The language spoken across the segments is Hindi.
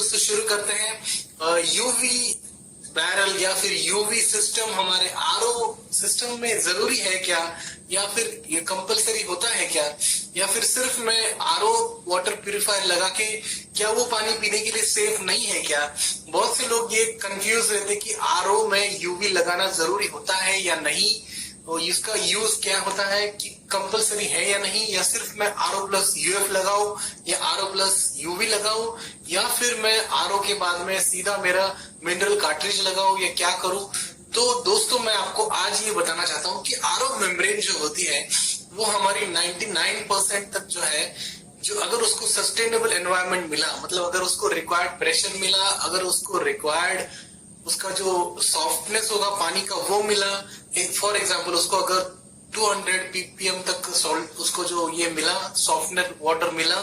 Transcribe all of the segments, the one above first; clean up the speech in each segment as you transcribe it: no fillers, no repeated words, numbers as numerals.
दोस्तों शुरू करते हैं। यूवी बैरल या फिर यूवी सिस्टम हमारे आरओ सिस्टम में जरूरी है क्या, या फिर ये कंपलसरी होता है क्या, या फिर सिर्फ मैं आरओ वाटर प्यूरिफायर लगा के क्या वो पानी पीने के लिए सेफ नहीं है क्या। बहुत से लोग ये कंफ्यूज रहते कि आरओ में यूवी लगाना जरूरी होता है या नहीं, और इसका यूज क्या होता है, कि कंपलसरी है या नहीं, या सिर्फ मैं आरओ प्लस यूएफ लगाऊं या आरओ प्लस यूवी लगाऊं, या फिर मैं आरओ के बाद में सीधा मेरा मिनरल कार्ट्रिज लगाऊं, या क्या करूं। तो दोस्तों मैं आपको आज ये बताना चाहता हूं कि आरओ मेम्ब्रेन जो होती है वो हमारी 99% तक जो है, जो अगर उसको सस्टेनेबल एनवायरनमेंट मिला, मतलब अगर उसको रिक्वायर्ड प्रेशर मिला, अगर उसको रिक्वायर्ड उसका जो सॉफ्टनेस होगा पानी का वो मिला, फॉर एग्जांपल उसको अगर 200 ppm तक सॉल्ट उसको जो ये मिला, सॉफ्टनर वाटर मिला,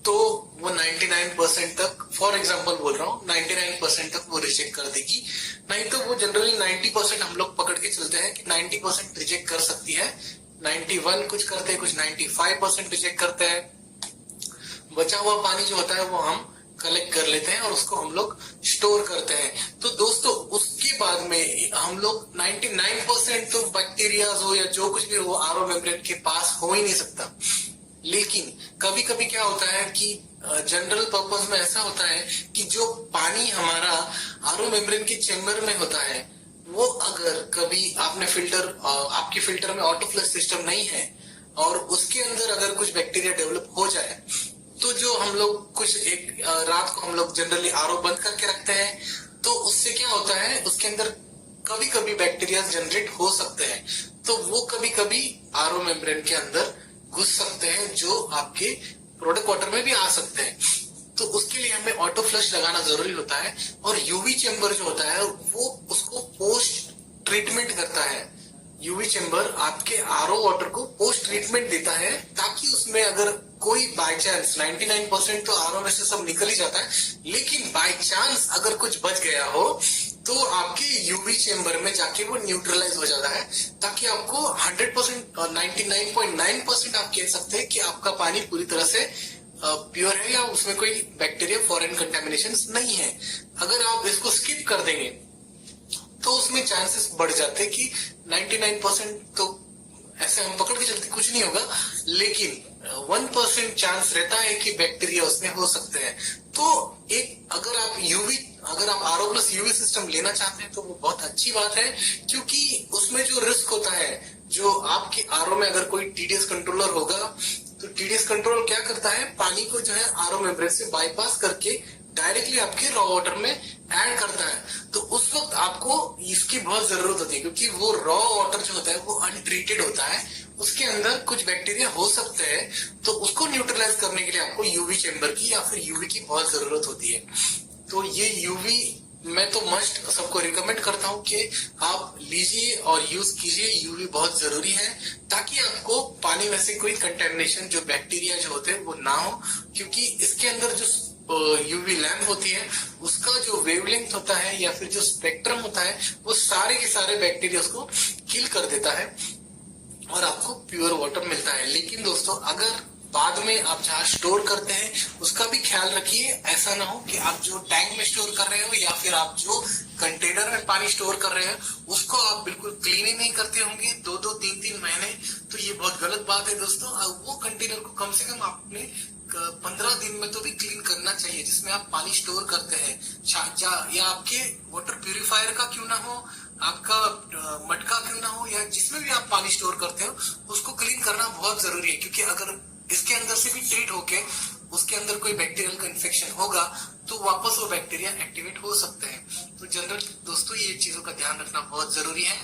तो वो 99% तक, फॉर एग्जांपल बोल रहा हूँ, 99% तक वो रिजेक्ट कर देगी। नहीं तो वो जनरली 90% हम लोग पकड़ के चलते हैं कि 90% रिजेक्ट कर सकती है, 91 कुछ करते हैं, कुछ 95% रिजेक्ट करते हैं। बचा हुआ पानी जो होता है वो हम कलेक्ट कर लेते हैं और उसको हम लोग स्टोर करते हैं। तो दोस्तों उसके बाद में हम लोग 99% तो बैक्टीरिया हो या जो कुछ भी हो आरओ मेम्ब्रेन के पास हो ही नहीं सकता। लेकिन कभी कभी क्या होता है कि जनरल पर्पस में ऐसा होता है कि जो पानी हमारा आरओ मेम्ब्रेन के चेम्बर में होता है वो अगर कभी आपने आपके फिल्टर में ऑटो फ्लश सिस्टम नहीं है और उसके अंदर अगर कुछ बैक्टीरिया डेवलप हो जाए, तो जो हम लोग कुछ एक रात को हम लोग जनरली आरओ बंद करके रखते हैं, तो उससे क्या होता है उसके अंदर कभी कभी बैक्टीरिया जनरेट हो सकते हैं, तो वो कभी कभी आरओ मेम्ब्रेन के अंदर घुस सकते हैं जो आपके प्रोडक्ट वाटर में भी आ सकते हैं। तो उसके लिए हमें ऑटो फ्लश लगाना जरूरी होता है। और यूवी चेम्बर जो होता है वो उसको पोस्ट ट्रीटमेंट करता है। यूवी चेम्बर आपके आरओ वाटर को पोस्ट ट्रीटमेंट देता है, ताकि उसमें अगर कोई बाय चांस, 99% तो आरओ में से सब निकल ही जाता है, लेकिन बाय चांस अगर कुछ बच गया हो तो आपके यूवी चेम्बर में जाके वो न्यूट्रलाइज हो जाता है, ताकि आपको 100% और 99.9% आप कह सकते हैं कि आपका पानी पूरी तरह से प्योर है या उसमें कोई बैक्टीरिया फॉरेन कंटेमिनेशन नहीं है। अगर आप इसको स्किप कर देंगे तो उसमें चांसेस बढ़ जाते कि 99% तो ऐसे हम पकड़ के चलते कुछ नहीं होगा, लेकिन 1% चांस रहता है कि बैक्टीरिया उसमें हो सकते हैं। तो एक अगर आप आरओ प्लस यूवी सिस्टम लेना चाहते हैं तो वो बहुत अच्छी बात है, क्योंकि उसमें जो रिस्क होता है, जो आपके आरओ में अगर कोई टीडीएस कंट्रोलर होगा तो टीडीएस कंट्रोलर क्या करता है, पानी को जो है आरओ मेम्ब्रेन से बाईपास करके डायरेक्टली आपके रॉ वाटर में ऐड करता है। तो उस वक्त आपको इसकी बहुत जरूरत होती है, क्योंकि वो रॉ वाटर जो होता है वो अनट्रीटेड होता है, उसके अंदर कुछ बैक्टीरिया हो सकते हैं, तो उसको न्यूट्रलाइज करने के लिए आपको यूवी चेम्बर की या फिर यूवी की बहुत जरूरत होती है। तो ये यूवी मैं तो मस्ट सबको रिकमेंड करता हूँ कि आप लीजिए और यूज कीजिए। यूवी बहुत जरूरी है ताकि आपको पानी में से कोई कंटेमिनेशन, जो बैक्टीरिया जो होते हैं वो ना हो, क्योंकि इसके अंदर जो यूवी लैम्प होती है उसका जो वेवलेंथ होता है या फिर जो स्पेक्ट्रम होता है वो सारे के सारे बैक्टीरिया को किल कर देता है और आपको प्योर वाटर मिलता है। लेकिन दोस्तों अगर बाद में आप जहाँ स्टोर करते हैं उसका भी ख्याल रखिए, ऐसा ना हो कि आप जो टैंक में स्टोर कर रहे हो या फिर आप जो कंटेनर में पानी स्टोर कर रहे हो उसको आप बिल्कुल क्लीन ही नहीं करते होंगे 2-2, 3-3 महीने। तो ये बहुत गलत बात है दोस्तों। वो कंटेनर को कम से कम आपने 15 दिन में तो भी क्लीन करना चाहिए जिसमें आप पानी स्टोर करते हैं, या आपके वाटर प्यूरिफायर का क्यों ना हो, आपका मटका क्यों ना हो, या जिसमें भी आप पानी स्टोर करते हो उसको क्लीन करना बहुत जरूरी है। क्योंकि अगर इसके अंदर से भी ट्रीट होके उसके अंदर कोई बैक्टीरियल का इन्फेक्शन होगा तो वापस वो बैक्टीरिया एक्टिवेट हो सकते हैं। तो जनरल दोस्तों ये चीजों का ध्यान रखना बहुत जरूरी है।